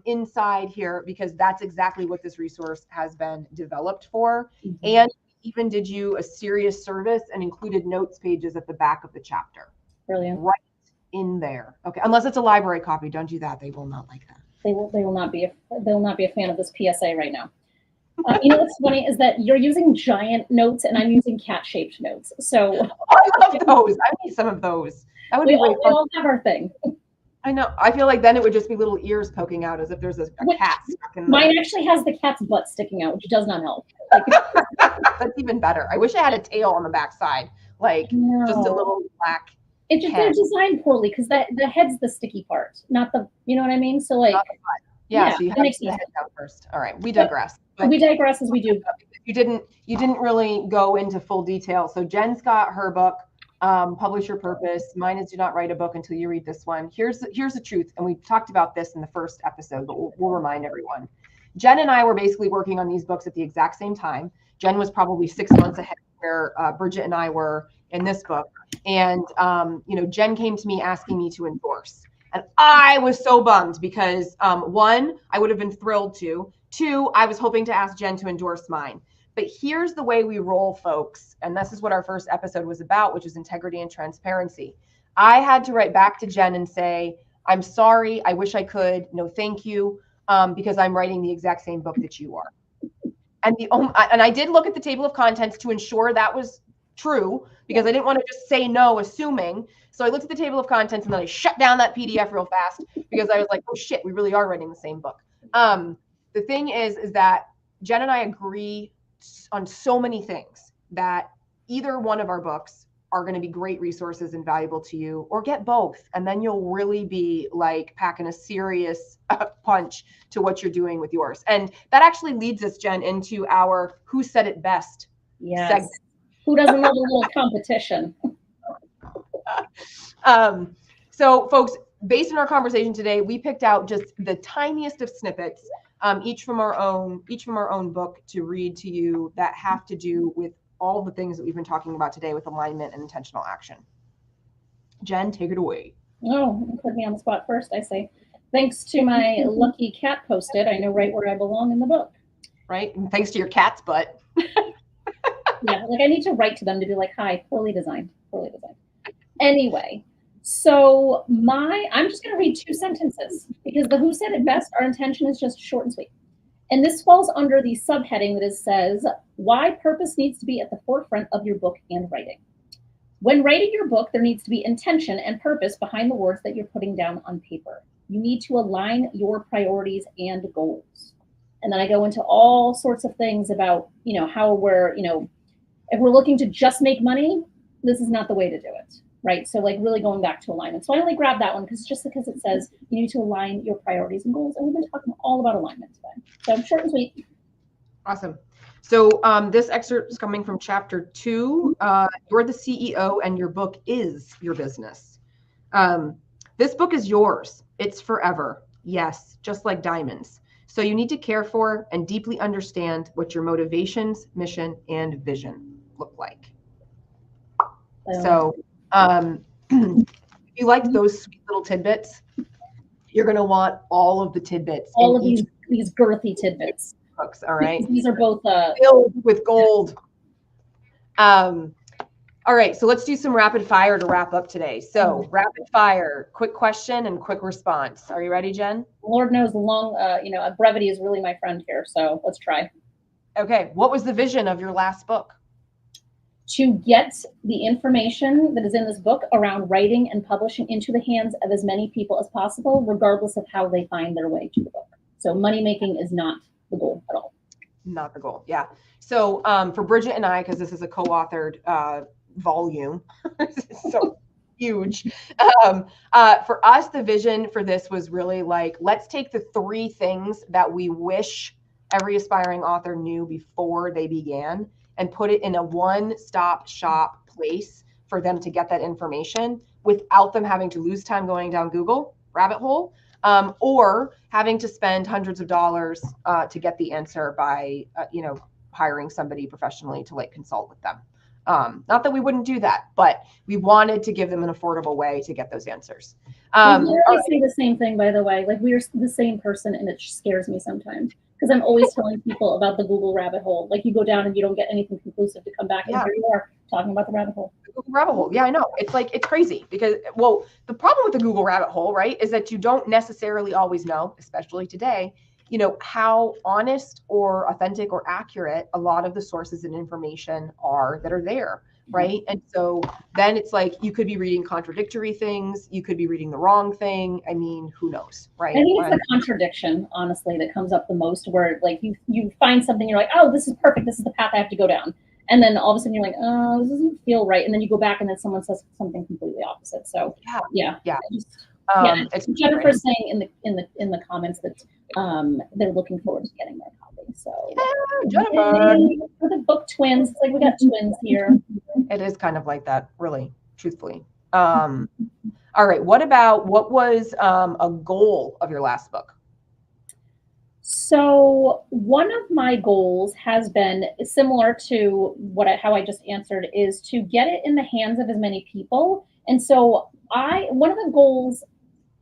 inside here, because that's exactly what this resource has been developed for. And even did you a serious service and included notes pages at the back of the chapter. Brilliant. Right in there. Okay. Unless it's a library copy, don't do that. They will not like that. They will not be a fan of this PSA right now. What's funny is that you're using giant notes and I'm using cat-shaped notes. So I love those. I need some of those. That would be way fun. We all have our thing. I know. I feel like then it would just be little ears poking out as if there's a cat stuck in there. Mine actually has the cat's butt sticking out, which does not help. That's even better. I wish I had a tail on the back side, like just a little black. It's just they're designed poorly because the head's the sticky part, not the, you know what I mean? So like, so you have to get the head down first. All right, we digress. But we digress as we do. You didn't really go into full detail. So Jen's got her book, Publish Your Purpose. Mine is Do Not Write a Book Until You Read This One. Here's the truth, and we talked about this in the first episode, but we'll remind everyone. Jen and I were basically working on these books at the exact same time. Jen was probably 6 months ahead of where Bridget and I were in this book. And, Jen came to me asking me to endorse. And I was so bummed because, one, I would have been thrilled to. Two, I was hoping to ask Jen to endorse mine. But here's the way we roll, folks. And this is what our first episode was about, which is integrity and transparency. I had to write back to Jen and say, I'm sorry. I wish I could. No, thank you. Because I'm writing the exact same book that you are. And I did look at the table of contents to ensure that was true, because I didn't want to just say no, assuming. So I looked at the table of contents and then I shut down that PDF real fast because I was like, oh shit, we really are writing the same book. The thing is that Jen and I agree on so many things that either one of our books are going to be great resources and valuable to you, or get both. And then you'll really be like packing a serious punch to what you're doing with yours. And that actually leads us, Jen, into our Who Said It Best segment. Who doesn't love a little competition? So folks, based on our conversation today, we picked out just the tiniest of snippets, each from our own book to read to you that have to do with all the things that we've been talking about today with alignment and intentional action. Jen, take it away. Oh, put me on the spot first, I say. Thanks to my lucky cat Post-it, I know right where I belong in the book. right? And thanks to your cat's butt. Yeah, like I need to write to them to be like, hi, poorly designed, poorly designed. Anyway, so I'm just going to read 2 sentences because the Who said it best. Our intention is just short and sweet. And this falls under the subheading that says, why purpose needs to be at the forefront of your book and writing. When writing your book, there needs to be intention and purpose behind the words that you're putting down on paper. You need to align your priorities and goals. And then I go into all sorts of things about, how we're, if we're looking to just make money, this is not the way to do it, right? So like really going back to alignment. So I only grabbed that one because it says you need to align your priorities and goals. And we've been talking all about alignment today. So short and sweet. Awesome. So this excerpt is coming from chapter 2. You're the CEO and your book is your business. This book is yours. It's forever. Yes, just like diamonds. So you need to care for and deeply understand what your motivations, mission, and vision look like. So if you like those sweet little tidbits, you're going to want all of the tidbits. All of these girthy tidbits. Books, all right. These are both filled with gold. All right, so let's do some rapid fire to wrap up today. So rapid fire, quick question and quick response. Are you ready, Jen? Lord knows brevity is really my friend here. So let's try. Okay, what was the vision of your last book? To get the information that is in this book around writing and publishing into the hands of as many people as possible, regardless of how they find their way to the book. So money making is not the goal at all. Not the goal. Yeah. So for Bridget and I, because this is a co-authored volume, so huge. For us, the vision for this was really like, let's take the 3 things that we wish every aspiring author knew before they began and put it in a one-stop shop place for them to get that information without them having to lose time going down Google rabbit hole. Or having to spend hundreds of dollars to get the answer by, hiring somebody professionally to like consult with them. Not that we wouldn't do that, but we wanted to give them an affordable way to get those answers. I say the same thing, by the way. Like we're the same person, and it scares me sometimes because I'm always telling people about the Google rabbit hole. Like you go down and you don't get anything conclusive to come back, and here you are talking about the rabbit hole. The Google rabbit hole. Yeah, I know. It's like, it's crazy because, well, the problem with the Google rabbit hole, right, is that you don't necessarily always know, especially today, how honest or authentic or accurate a lot of the sources and information are that are there, right? And so then it's like you could be reading contradictory things, you could be reading the wrong thing. I mean, who knows, right? I think it's the contradiction, honestly, that comes up the most, where like you find something, you're like, oh, this is perfect, this is the path I have to go down. And then all of a sudden you're like, oh, this doesn't feel right. And then you go back and then someone says something completely opposite. So yeah. It's Jennifer's saying in the comments that they're looking forward to getting their copy. So Jennifer, for the book twins, it's like we got twins here. It is kind of like that, really, truthfully. All right, what was a goal of your last book? So one of my goals has been similar to how I just answered, is to get it in the hands of as many people. And so one of the goals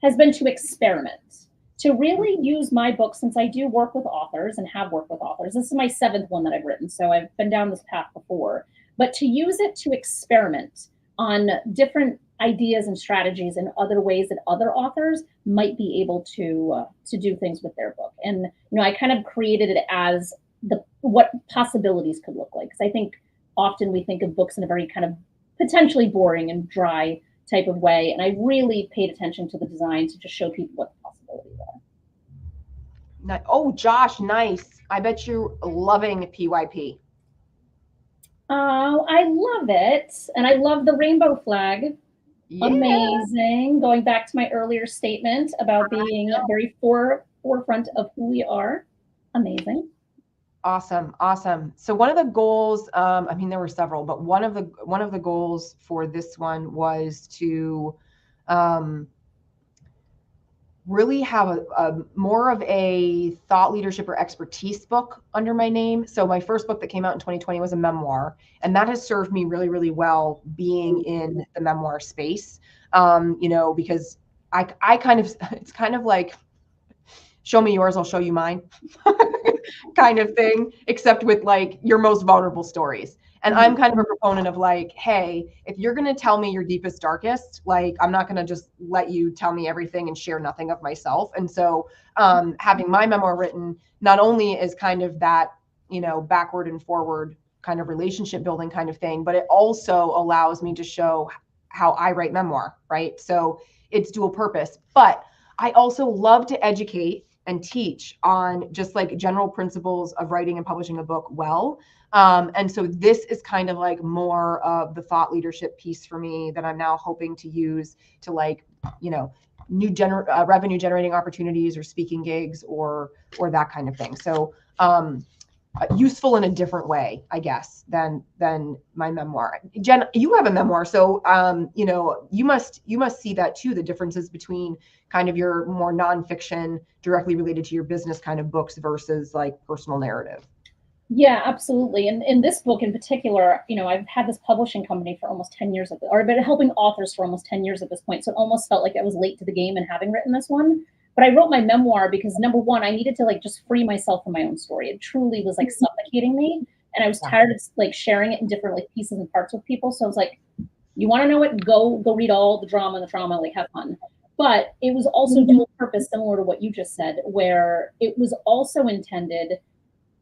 has been to experiment, to really use my book, since I do work with authors and have worked with authors. This is my 7th one that I've written, so I've been down this path before. But to use it to experiment on different ideas and strategies and other ways that other authors might be able to do things with their book. And I kind of created it as what possibilities could look like, because I think often we think of books in a very kind of potentially boring and dry type of way, and I really paid attention to the design to just show people what the possibilities are. Oh, Josh, nice. I bet you're loving PYP. Oh, I love it, and I love the rainbow flag. Yeah. Amazing. Going back to my earlier statement about being very forefront of who we are. Amazing. Awesome. So one of the goals, I mean, there were several, but one of the goals for this one was to really have a more of a thought leadership or expertise book under my name. So my first book that came out in 2020 was a memoir, and that has served me really, really well being in the memoir space. Because I kind of, it's kind of like show me yours, I'll show you mine kind of thing, except with like your most vulnerable stories. And I'm kind of a proponent of like, hey, if you're going to tell me your deepest, darkest, like, I'm not going to just let you tell me everything and share nothing of myself. And so having my memoir written not only is kind of that, you know, backward and forward kind of relationship building kind of thing, but it also allows me to show how I write memoir, right? So it's dual purpose. But I also love to educate and teach on just like general principles of writing and publishing a book well. And so this is kind of like more of the thought leadership piece for me that I'm now hoping to use to like, you know, new revenue generating opportunities or speaking gigs or that kind of thing. So useful in a different way, I guess, than my memoir. Jen, you have a memoir, so you know, you must see that too, the differences between kind of your more nonfiction, directly related to your business kind of books versus like personal narrative. Yeah, absolutely. And in this book in particular, you know, I've had this publishing company for almost 10 years, or I've been helping authors for almost 10 years at this point. So it almost felt like I was late to the game in having written this one. But I wrote my memoir because number one, I needed to like just free myself from my own story. It truly was like suffocating me. And I was tired of like sharing it in different like pieces and parts with people. So I was like, you want to know it? Go read all the drama and the trauma, like have fun. But it was also dual purpose, similar to what you just said, where it was also intended,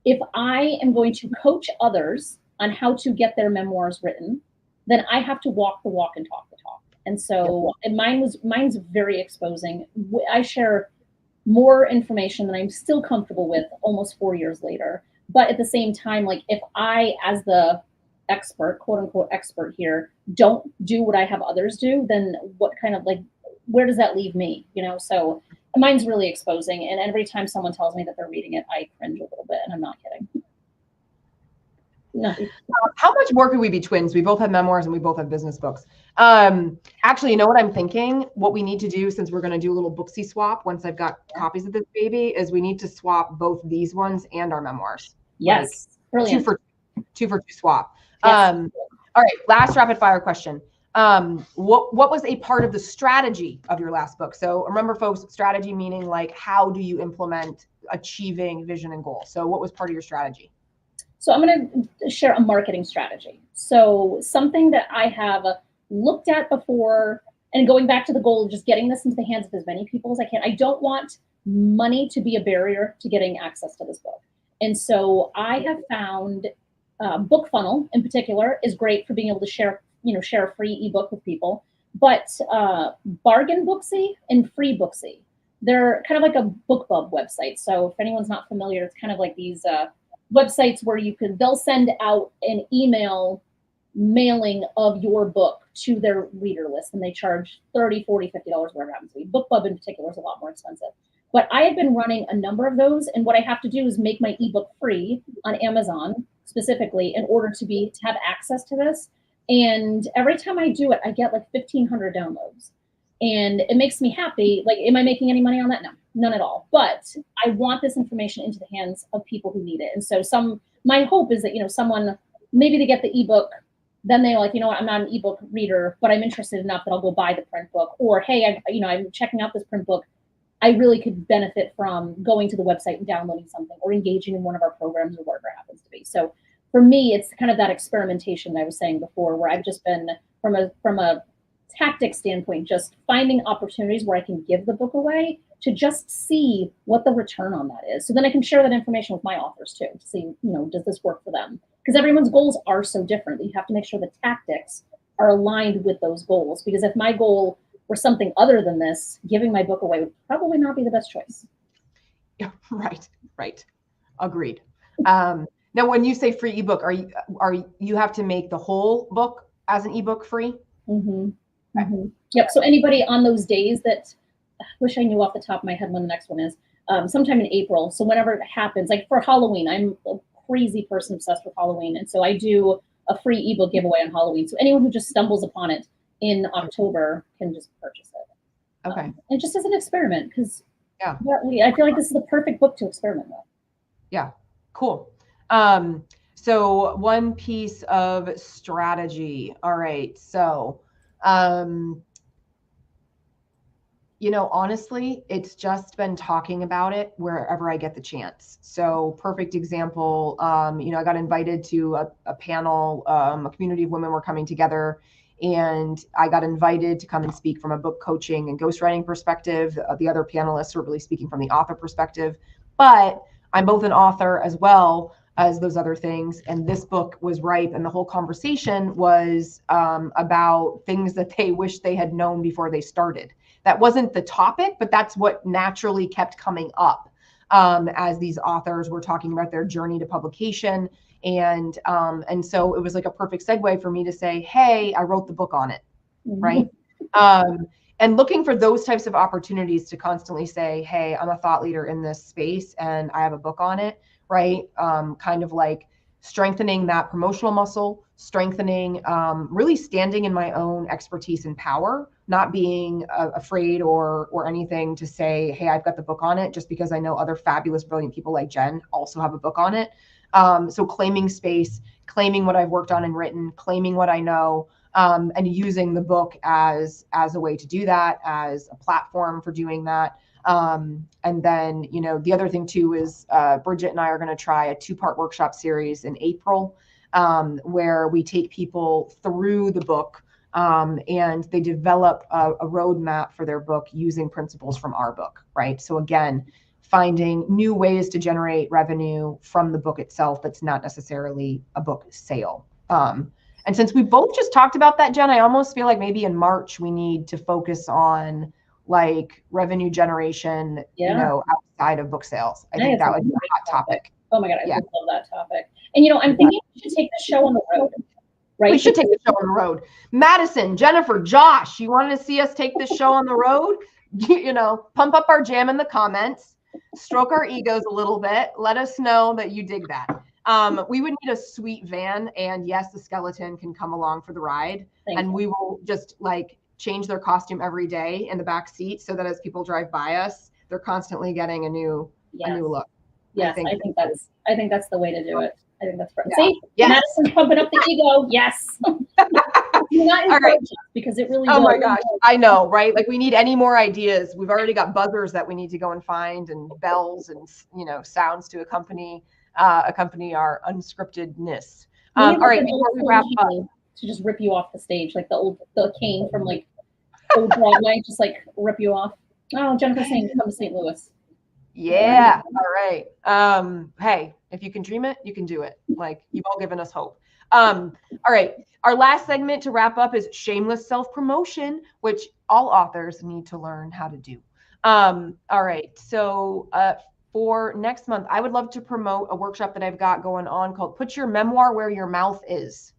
if I am going to coach others on how to get their memoirs written, then I have to walk the walk and talk the talk. And so, and mine's very exposing. I share more information than I'm still comfortable with almost 4 years later. But at the same time, like if I, as the expert, quote unquote expert here, don't do what I have others do, then what kind of like, where does that leave me? You know, so mine's really exposing. And every time someone tells me that they're reading it, I cringe a little bit, and I'm not kidding. No. How much more could we be twins? We both have memoirs and we both have business books. Actually, you know what I'm thinking? What we need to do, since we're going to do a little booksy swap once I've got copies of this baby, is we need to swap both these ones and our memoirs. Yes. Like, brilliant. two for two swap. Yes. All right, last rapid fire question. What was a part of the strategy of your last book? So remember, folks, strategy meaning like how do you implement achieving vision and goal? So what was part of your strategy? So I'm going to share a marketing strategy. So something that I have looked at before, and going back to the goal of just getting this into the hands of as many people as I can. I don't want money to be a barrier to getting access to this book. And so I have found Book Funnel in particular is great for being able to share a free ebook with people. But Bargain Booksy and Free Booksy, they're kind of like a BookBub website. So if anyone's not familiar, it's kind of like these websites where they'll send out an email mailing of your book to their reader list, and they charge $30, $40, $50, whatever it happens to be. BookBub in particular is a lot more expensive. But I have been running a number of those, and what I have to do is make my ebook free on Amazon specifically in order to have access to this. And every time I do it, I get like 1,500 downloads. And it makes me happy. Like, am I making any money on that? No, none at all. But I want this information into the hands of people who need it. And so my hope is that, someone, maybe they get the ebook, then they're like, you know what, I'm not an ebook reader, but I'm interested enough that I'll go buy the print book. Or, hey, I'm checking out this print book. I really could benefit from going to the website and downloading something or engaging in one of our programs or whatever it happens to be. So for me, it's kind of that experimentation that I was saying before, where I've just been from a tactic standpoint, just finding opportunities where I can give the book away to just see what the return on that is. So then I can share that information with my authors too, to see, does this work for them? Because everyone's goals are so different that you have to make sure the tactics are aligned with those goals. Because if my goal were something other than this, giving my book away would probably not be the best choice. Yeah, right. Agreed. Now, when you say free ebook, are you have to make the whole book as an ebook free? Mm-hmm. Okay. Mm-hmm. Yep. So anybody on those days that, I wish I knew off the top of my head when the next one is, sometime in April. So whenever it happens, like for Halloween, I'm a crazy person obsessed with Halloween. And so I do a free ebook giveaway on Halloween. So anyone who just stumbles upon it in October can just purchase it. Okay. And just as an experiment, because I feel like this is the perfect book to experiment with. Yeah, cool. So one piece of strategy. All right. So, Honestly, it's just been talking about it wherever I get the chance. So perfect example, I got invited to a panel, a community of women were coming together, and I got invited to come and speak from a book coaching and ghostwriting perspective. The other panelists were really speaking from the author perspective, but I'm both an author as well as those other things. And this book was ripe, and the whole conversation was about things that they wish they had known before they started. That wasn't the topic, but that's what naturally kept coming up as these authors were talking about their journey to publication. And so it was like a perfect segue for me to say, hey, I wrote the book on it, right? And looking for those types of opportunities to constantly say, hey, I'm a thought leader in this space and I have a book on it, right? Kind of like strengthening that promotional muscle, strengthening, really standing in my own expertise and power, not being afraid or anything to say, hey, I've got the book on it, just because I know other fabulous, brilliant people like Jen also have a book on it. So claiming space, claiming what I've worked on and written, claiming what I know, and using the book as a way to do that, as a platform for doing that. And then, the other thing too is Bridget and I are going to try a 2-part workshop series in April, where we take people through the book and they develop a roadmap for their book using principles from our book, right? So again, finding new ways to generate revenue from the book itself that's not necessarily a book sale. And since we both just talked about that, Jen, I almost feel like maybe in March we need to focus on like revenue generation, outside of book sales. I think that would be a hot topic. Oh my God, I love that topic. And I'm thinking we should take the show on the road, right? We should take the show on the road. Madison, Jennifer, Josh, you wanted to see us take this show on the road? Pump up our jam in the comments, stroke our egos a little bit. Let us know that you dig that. We would need a sweet van, and yes, the skeleton can come along for the ride. We will just like change their costume every day in the back seat so that as people drive by us, they're constantly getting a new look. Yes, I think that's the way to do it. I think that's perfect. See, Madison's pumping up the ego. Yes. Not all right. Because it really. Oh my gosh, I know, right? Like we need any more ideas. We've already got buzzers that we need to go and find, and bells and sounds to accompany our unscriptedness. All right, before we wrap up, to just rip you off the stage, like the cane from like old Broadway, just like rip you off. Oh, Jennifer's saying come to St. Louis. Yeah. All right. Hey, if you can dream it, you can do it. Like you've all given us hope. All right. Our last segment to wrap up is shameless self-promotion, which all authors need to learn how to do. All right. So for next month, I would love to promote a workshop that I've got going on called Put Your Memoir Where Your Mouth Is.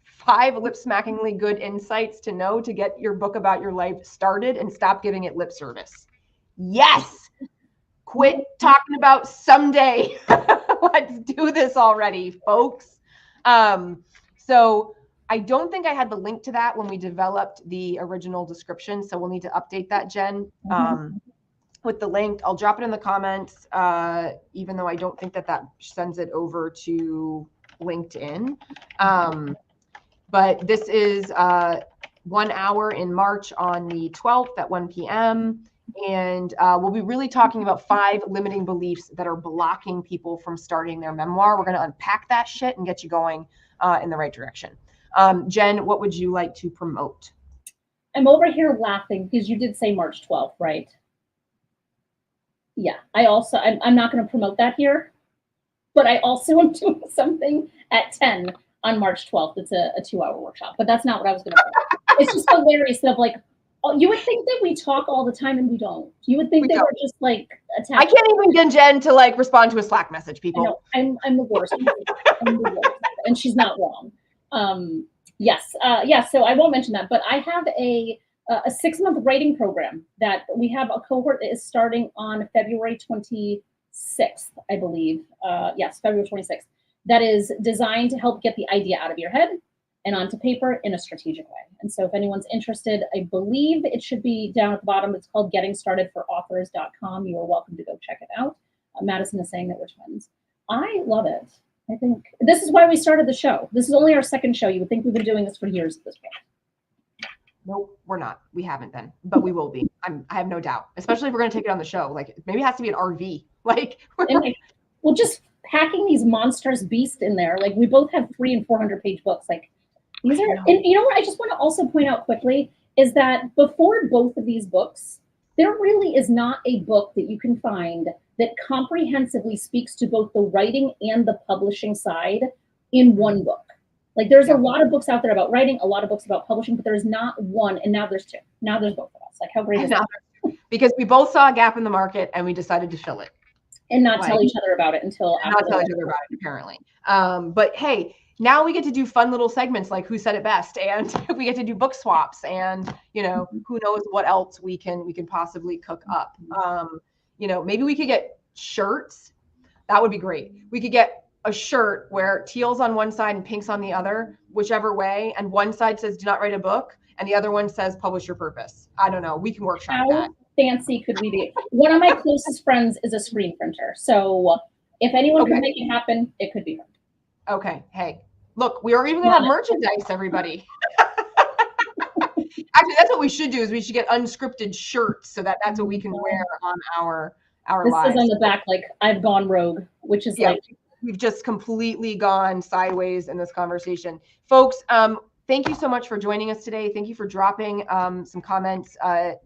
5 lip-smackingly good insights to know to get your book about your life started and stop giving it lip service. Yes. Quit talking about someday. Let's do this already, folks. So I don't think I had the link to that when we developed the original description. So we'll need to update that, Jen, with the link. I'll drop it in the comments, even though I don't think that sends it over to LinkedIn. But this is 1 hour in March on the 12th at 1 p.m. And we'll be really talking about 5 limiting beliefs that are blocking people from starting their memoir. We're going to unpack that shit and get you going in the right direction. Jen, what would you like to promote? I'm over here laughing because you did say March 12th, right? Yeah, I'm not going to promote that here, but I also am doing something at 10 on March 12th. It's a 2-hour workshop, but that's not what I was going to say. It's just hilarious that like, you would think that we talk all the time and we don't. You would think we're just like attached. I can't even get Jen to like respond to a Slack message, people. I know, I'm the worst. I'm the worst. And she's not wrong. Yes. So I won't mention that, but I have a 6-month writing program that we have a cohort that is starting on February 26th, I believe. Yes, February 26th. That is designed to help get the idea out of your head and onto paper in a strategic way. And so if anyone's interested, I believe it should be down at the bottom. It's called gettingstartedforauthors.com. You are welcome to go check it out. Madison is saying that we're twins. I love it. I think this is why we started the show. This is only our 2nd show. You would think we've been doing this for years at this point. Nope, we're not. We haven't been, but we will be. I have no doubt, especially if we're going to take it on the show. Like maybe it has to be an RV. Like, And like, well, just packing these monstrous beasts in there. Like we both have 300 and 400 page books. Like these are, and you know what? I just want to also point out quickly is that before both of these books, there really is not a book that you can find that comprehensively speaks to both the writing and the publishing side in one book. Like there's a lot of books out there about writing, a lot of books about publishing, but there's not one. And now there's 2. Now there's both of us. Like how great is that? Because we both saw a gap in the market and we decided to fill it. And not tell each other about it until after. Not tell each other about it, apparently. But hey, now we get to do fun little segments like Who Said It Best, and we get to do book swaps, and you know, who knows what else we can possibly cook up. You know, maybe we could get shirts. That would be great. We could get a shirt where teal's on one side and pink's on the other, whichever way, and one side says do not write a book and the other one says publish your purpose. I don't know. We can workshop that. Fancy could we be? One of my closest friends is a screen printer. So if anyone could make it happen, it could be her. Okay. Hey, look, we are even going to have merchandise, everybody. Actually, that's what we should do is we should get unscripted shirts so that that's what we can wear on our lives. This is on the back, like I've gone rogue, which is like. We've just completely gone sideways in this conversation. Folks, thank you so much for joining us today. Thank you for dropping some comments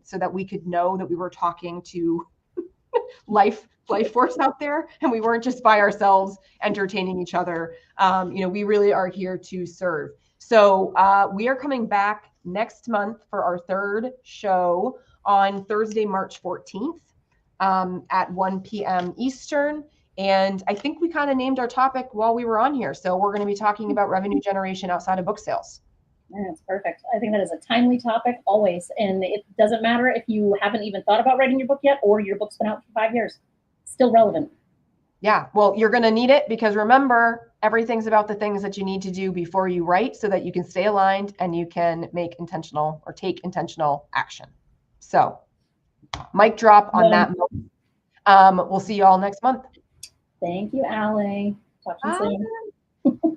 so that we could know that we were talking to life force out there and we weren't just by ourselves entertaining each other. You know, we really are here to serve. So we are coming back next month for our 3rd show on Thursday, March 14th at 1 p.m. Eastern. And I think we kind of named our topic while we were on here. So we're going to be talking about revenue generation outside of book sales. That's perfect. I think that is a timely topic always. And it doesn't matter if you haven't even thought about writing your book yet or your book's been out for 5 years. Still relevant. Yeah, well, you're going to need it because remember, everything's about the things that you need to do before you write so that you can stay aligned and you can make intentional or take intentional action. So mic drop on that moment. We'll see you all next month. Thank you, Ally. Talk to you soon.